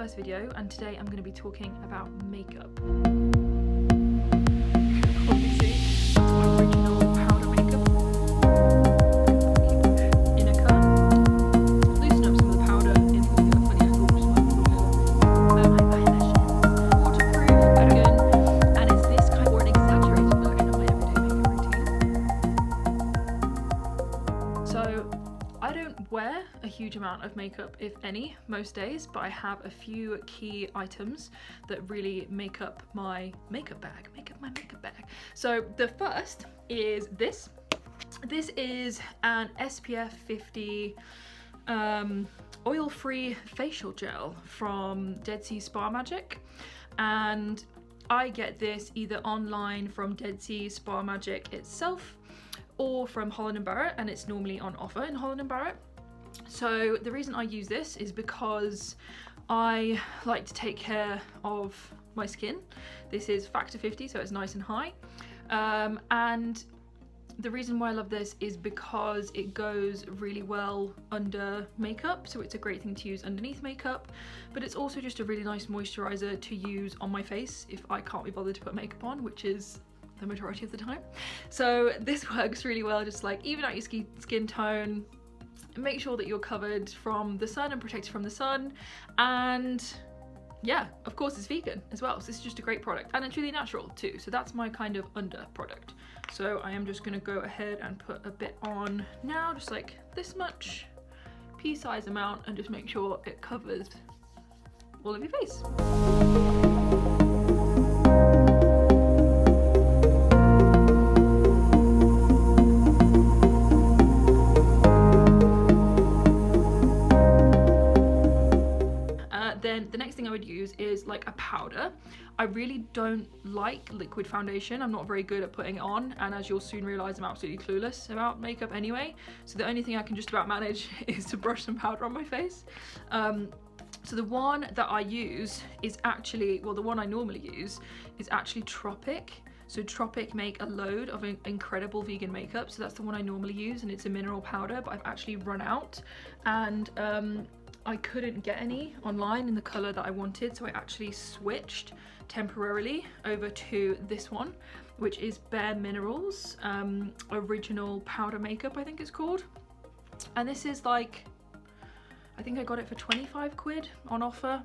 first video, and today I'm going to be talking about makeup. Obviously, my original powder makeup. Inika. Loosen up some of the powder in the funny angle, which is my eyelash. Waterproof, vegan, and it's this kind of an exaggerated version of my everyday makeup routine. So, I don't wear a huge amount of makeup, if any, most days, but I have a few key items that really make up my makeup bag. So the first is this. This is an SPF 50 oil-free facial gel from Dead Sea Spa Magik, and I get this either online from Dead Sea Spa Magik itself or from Holland & Barrett, and it's normally on offer in Holland & Barrett. So the reason I use this is because I like to take care of my skin. This is factor 50, so it's nice and high. And the reason why I love this is because it goes really well under makeup, so it's a great thing to use underneath makeup, but it's also just a really nice moisturiser to use on my face if I can't be bothered to put makeup on, which is the majority of the time. So this works really well, just like even out your skin tone, make sure that you're covered from the sun and protected from the sun, and yeah, of course it's vegan as well, so this is just a great product, and it's really natural too, so that's my kind of under product. So I am just going to go ahead and put a bit on now, just like this much, pea-size amount, and just make sure it covers all of your face. Then the next thing I would use is like a powder. I really don't like liquid foundation. I'm not very good at putting it on, and as you'll soon realize, I'm absolutely clueless about makeup anyway, so the only thing I can just about manage is to brush some powder on my face. So the one that I use is actually, well, the one I normally use is actually Tropic. So Tropic make a load of incredible vegan makeup, so that's the one I normally use, and it's a mineral powder, but I've actually run out, and I couldn't get any online in the colour that I wanted, so I actually switched temporarily over to this one, which is Bare Minerals original powder makeup, I think it's called. And this is like, I think I got it for 25 quid on offer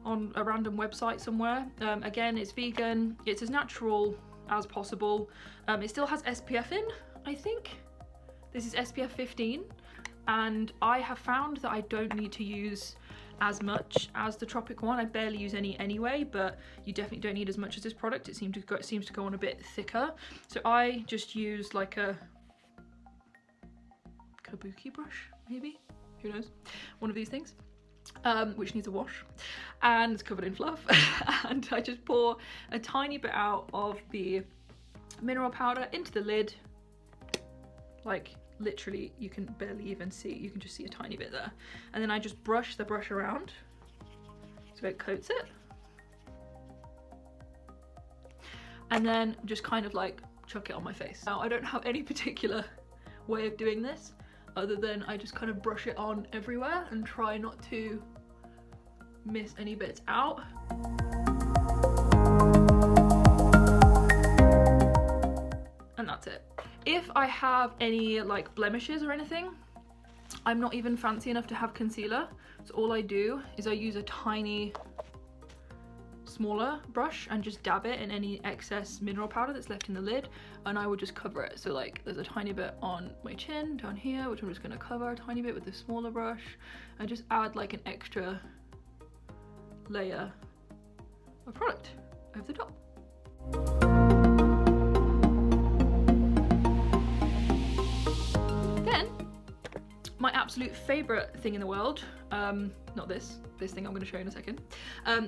on a random website somewhere. Again, it's vegan, it's as natural as possible. It still has SPF in, I think. This is SPF 15. And I have found that I don't need to use as much as the Tropic one. I barely use any anyway, but you definitely don't need as much as this product. It seems to go on a bit thicker. So I just use like a kabuki brush, maybe, who knows, one of these things, which needs a wash and it's covered in fluff. And I just pour a tiny bit out of the mineral powder into the lid, like literally you can barely even see, you can just see a tiny bit there, and then I just brush the brush around so it coats it, and then just kind of like chuck it on my face. Now I don't have any particular way of doing this other than I just kind of brush it on everywhere and try not to miss any bits out. And that's it. If I have any like blemishes or anything, I'm not even fancy enough to have concealer, so all I do is I use a tiny smaller brush and just dab it in any excess mineral powder that's left in the lid, and I would just cover it. So like there's a tiny bit on my chin down here, which I'm just going to cover a tiny bit with the smaller brush, and just add like an extra layer of product over the top. My absolute favourite thing in the world, not this thing I'm going to show you in a second.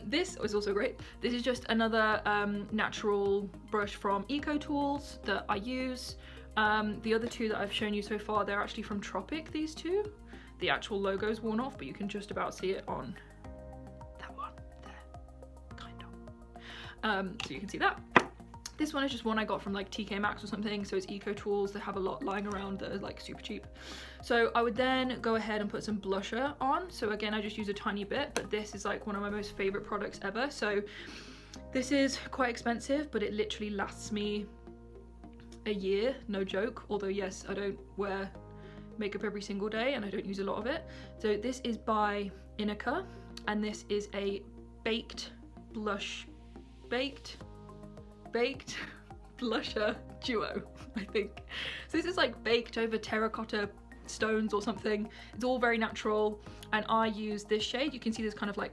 This is also great. This is just another natural brush from Eco Tools that I use. The other two that I've shown you so far, they're actually from Tropic, these two. The actual logo's worn off, but you can just about see it on that one there, kind of. So you can see that. This one is just one I got from like TK Maxx or something, so it's Eco Tools. They have a lot lying around that are like super cheap. So I would then go ahead and put some blusher on. So again, I just use a tiny bit, but this is like one of my most favorite products ever. So this is quite expensive, but it literally lasts me a year, no joke. Although yes, I don't wear makeup every single day and I don't use a lot of it. So this is by Inika, and this is a baked blusher duo, I think. So this is like baked over terracotta stones or something. It's all very natural, and I use this shade. You can see there's kind of like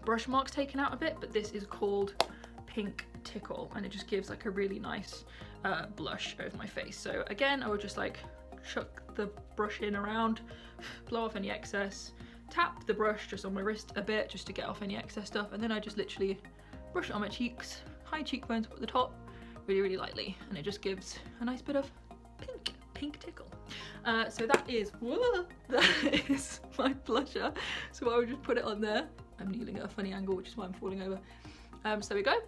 brush marks taken out of it, but this is called Pink Tickle, and it just gives like a really nice blush over my face. So again, I would just like chuck the brush in around, blow off any excess, tap the brush just on my wrist a bit just to get off any excess stuff, and then I just literally brush it on my cheeks, high cheekbones at the top, really lightly, and it just gives a nice bit of pink tickle. So that is my blusher. So I would just put it on there. I'm kneeling at a funny angle, which is why I'm falling over. So there we go.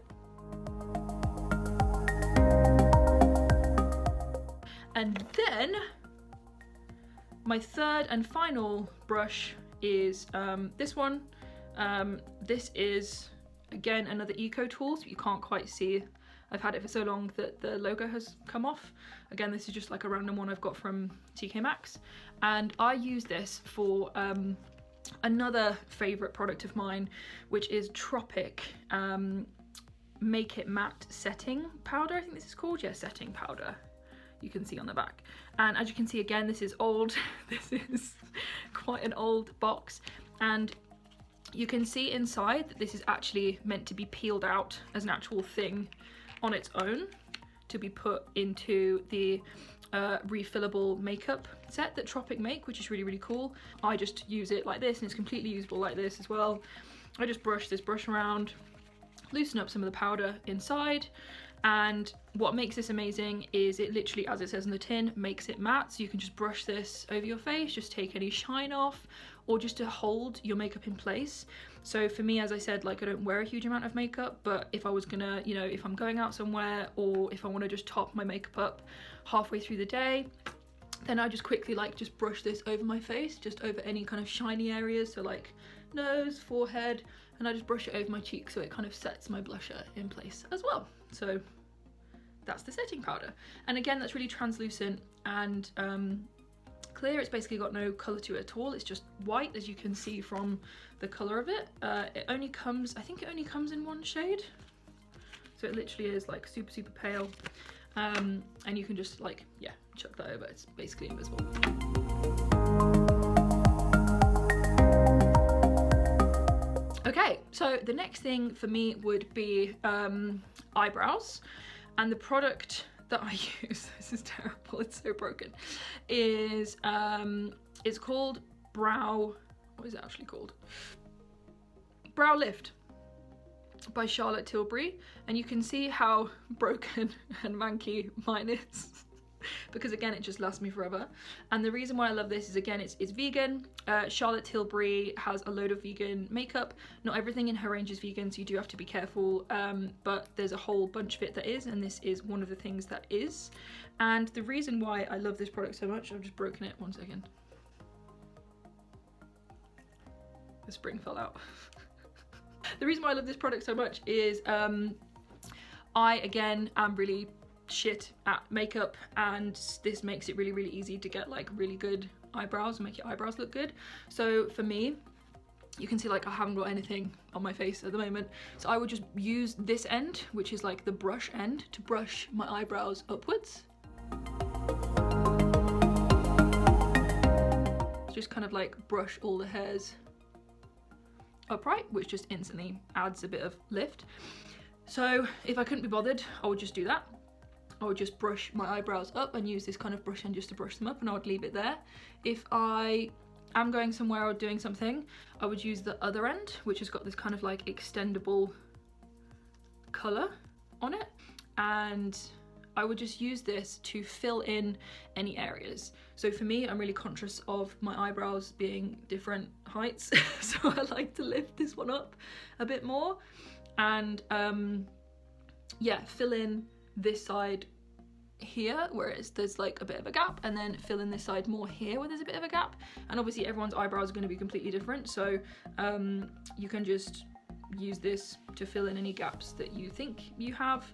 And then my third and final brush is this one. This is again another Eco Tools, but you can't quite see. I've had it for so long that the logo has come off. Again, this is just like a random one I've got from TK Maxx, and I use this for another favorite product of mine, which is Tropic Make It Matte Setting Powder. I think this is called, yeah, Setting Powder. You can see on the back, and as you can see, again, this is old. This is quite an old box, and you can see inside that this is actually meant to be peeled out as an actual thing on its own to be put into the refillable makeup set that Tropic make, which is really cool. I just use it like this, and it's completely usable like this as well. I just brush this brush around, loosen up some of the powder inside, and what makes this amazing is it literally, as it says in the tin, makes it matte. So you can just brush this over your face, just take any shine off, or just to hold your makeup in place. So for me, as I said, like I don't wear a huge amount of makeup, but if I was gonna, you know, if I'm going out somewhere, or if I want to just top my makeup up halfway through the day, then I just quickly like just brush this over my face, just over any kind of shiny areas, so like nose, forehead, and I just brush it over my cheek so it kind of sets my blusher in place as well. So that's the setting powder, and again, that's really translucent and clear. It's basically got no colour to it at all. It's just white, as you can see from the colour of it. It only comes, I think it only comes in one shade, so it literally is like super pale, and you can just like, yeah, chuck that over. It's basically invisible. Okay, so the next thing for me would be eyebrows, and the product that I use, this is terrible, it's so broken, is it's called what is it actually called? Brow Lift by Charlotte Tilbury, and you can see how broken and manky mine is because again, it just lasts me forever. And the reason why I love this is, again, it's vegan. Charlotte Tilbury has a load of vegan makeup. Not everything in her range is vegan, so you do have to be careful, but there's a whole bunch of it that is, and this is one of the things that is. And the reason why I love this product so much, I've just broken it, 1 second. The spring fell out. The reason why I love this product so much is I, again, am really shit at makeup, and this makes it really easy to get like really good eyebrows and make your eyebrows look good. So for me, you can see like I haven't got anything on my face at the moment, so I would just use this end, which is like the brush end, to brush my eyebrows upwards. Just kind of like brush all the hairs upright, which just instantly adds a bit of lift. So if I couldn't be bothered, I would just do that. I would just brush my eyebrows up and use this kind of brush end just to brush them up, and I would leave it there. If I am going somewhere or doing something, I would use the other end, which has got this kind of like extendable colour on it, and I would just use this to fill in any areas. So for me, I'm really conscious of my eyebrows being different heights, so I like to lift this one up a bit more, and yeah, fill in this side here where there's like a bit of a gap, and then fill in this side more here where there's a bit of a gap. And obviously everyone's eyebrows are going to be completely different, so you can just use this to fill in any gaps that you think you have.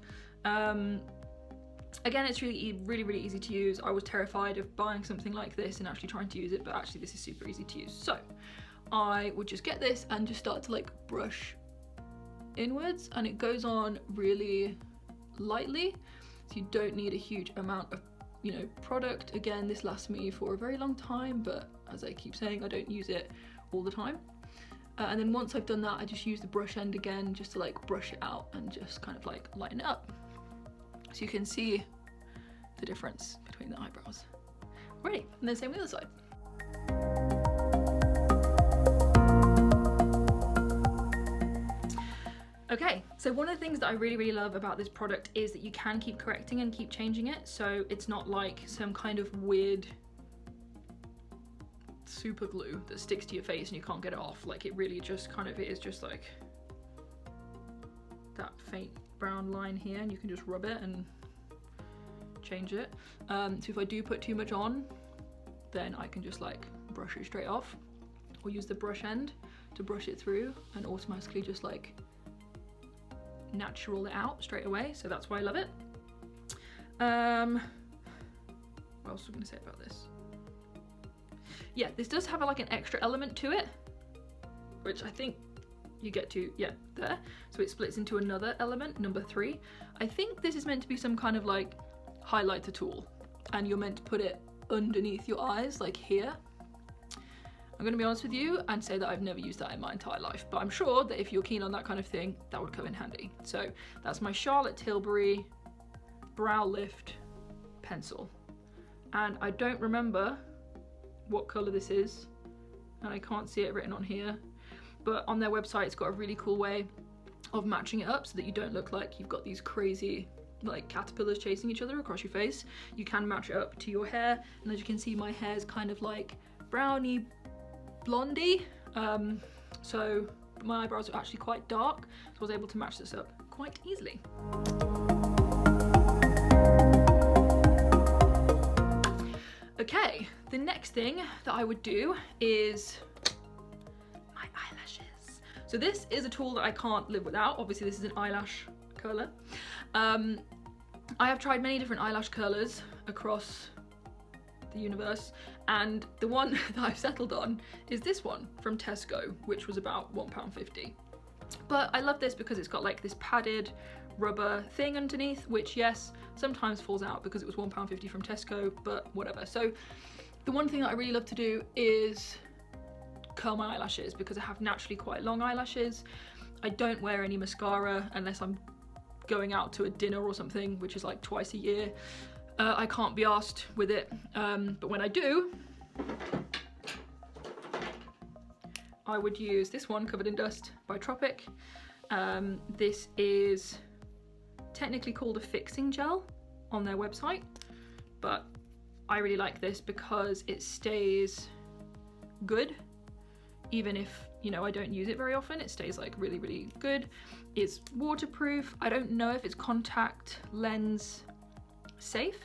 Again, it's really easy to use. I was terrified of buying something like this and actually trying to use it, but actually this is super easy to use. So I would just get this and just start to like brush inwards, and it goes on really lightly, so you don't need a huge amount of, you know, product. Again, this lasts me for a very long time, but as I keep saying, I don't use it all the time. And then once I've done that, I just use the brush end again just to like brush it out and just kind of like lighten it up, so you can see the difference between the eyebrows. Ready, and then same with the other side. Okay, so one of the things that I really love about this product is that you can keep correcting and keep changing it, so it's not like some kind of weird super glue that sticks to your face and you can't get it off. Like, it really just kind of, it is just like that faint brown line here, and you can just rub it and change it. So if I do put too much on, then I can just like brush it straight off, or use the brush end to brush it through and automatically just like natural it out straight away. So that's why I love it. What else was I going to say about this? Yeah, this does have like an extra element to it, which I think you get to, yeah, there. So it splits into another element, number 3. I think this is meant to be some kind of like highlighter tool, and you're meant to put it underneath your eyes, like here. I'm gonna be honest with you and say that I've never used that in my entire life, but I'm sure that if you're keen on that kind of thing, that would come in handy. So that's my Charlotte Tilbury Brow Lift pencil. And I don't remember what color this is, and I can't see it written on here, but on their website it's got a really cool way of matching it up so that you don't look like you've got these crazy like caterpillars chasing each other across your face. You can match it up to your hair, and as you can see, my hair is kind of like browny blondie, so my eyebrows are actually quite dark, so I was able to match this up quite easily. Okay, the next thing that I would do is my eyelashes. So this is a tool that I can't live without. Obviously this is an eyelash curler. I have tried many different eyelash curlers across the universe, and the one that I've settled on is this one from Tesco, which was about £1.50. But I love this because it's got like this padded rubber thing underneath, which yes, sometimes falls out because it was £1.50 from Tesco, but whatever. So the one thing that I really love to do is curl my eyelashes, because I have naturally quite long eyelashes. I don't wear any mascara unless I'm going out to a dinner or something, which is like twice a year. I can't be asked with it, but when I do, I would use this one, Covered in Dust by Tropic. This is technically called a fixing gel on their website, but I really like this because it stays good even if, you know, I don't use it very often. It stays like really good. It's waterproof. I don't know if it's contact lens safe,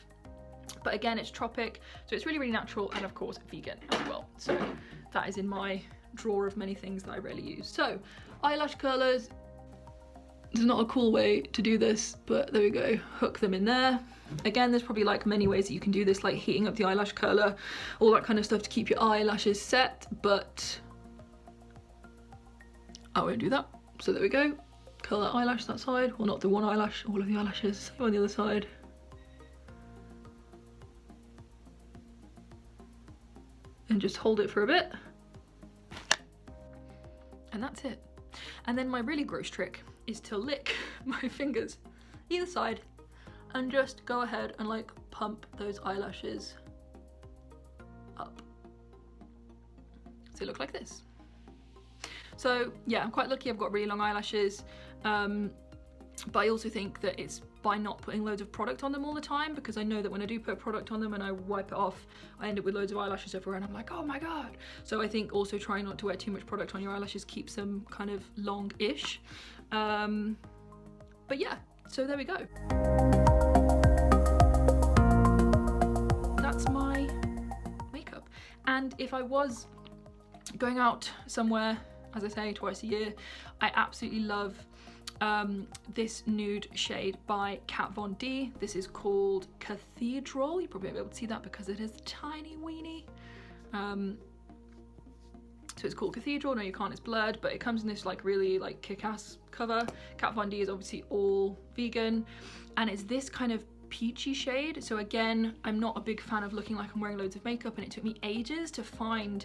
but again, it's Tropic, so it's really natural, and of course vegan as well. So that is in my drawer of many things that I rarely use. So eyelash curlers, there's not a cool way to do this, but there we go, hook them in there. Again, there's probably like many ways that you can do this, like heating up the eyelash curler, all that kind of stuff to keep your eyelashes set, but I won't do that. So there we go, curl that eyelash that side, well, not the one eyelash, all of the eyelashes, same on the other side. And just hold it for a bit, and that's it. And then my really gross trick is to lick my fingers either side and just go ahead and like pump those eyelashes up so they look like this. So yeah, I'm quite lucky I've got really long eyelashes, but I also think that it's by not putting loads of product on them all the time, because I know that when I do put product on them and I wipe it off, I end up with loads of eyelashes everywhere, and I'm like, oh my god. So I think also trying not to wear too much product on your eyelashes keeps them kind of long-ish. But yeah, So there we go. That's my makeup. And if I was going out somewhere, as I say, twice a year, I absolutely love this nude shade by Kat Von D. This is called Cathedral. You probably won't be able to see that because it is tiny weeny. So it's called Cathedral. No, you can't, it's blurred, but it comes in this like really like kick-ass cover. Kat Von D is obviously all vegan, and it's this kind of peachy shade. So again, I'm not a big fan of looking like I'm wearing loads of makeup, and it took me ages to find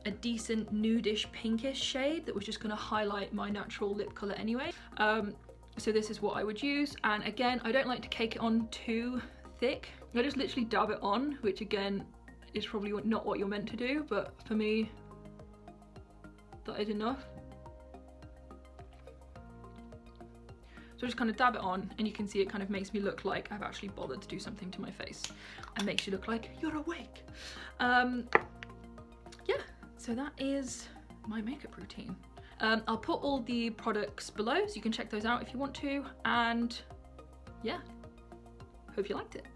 a decent nudish pinkish shade that was just gonna highlight my natural lip color anyway. So this is what I would use, and again, I don't like to cake it on too thick. I just literally dab it on, which again is probably not what you're meant to do, but for me that is enough. So I just kind of dab it on, and you can see it kind of makes me look like I've actually bothered to do something to my face, and makes you look like you're awake. Yeah, so that is my makeup routine. I'll put all the products below so you can check those out if you want to, and yeah, hope you liked it.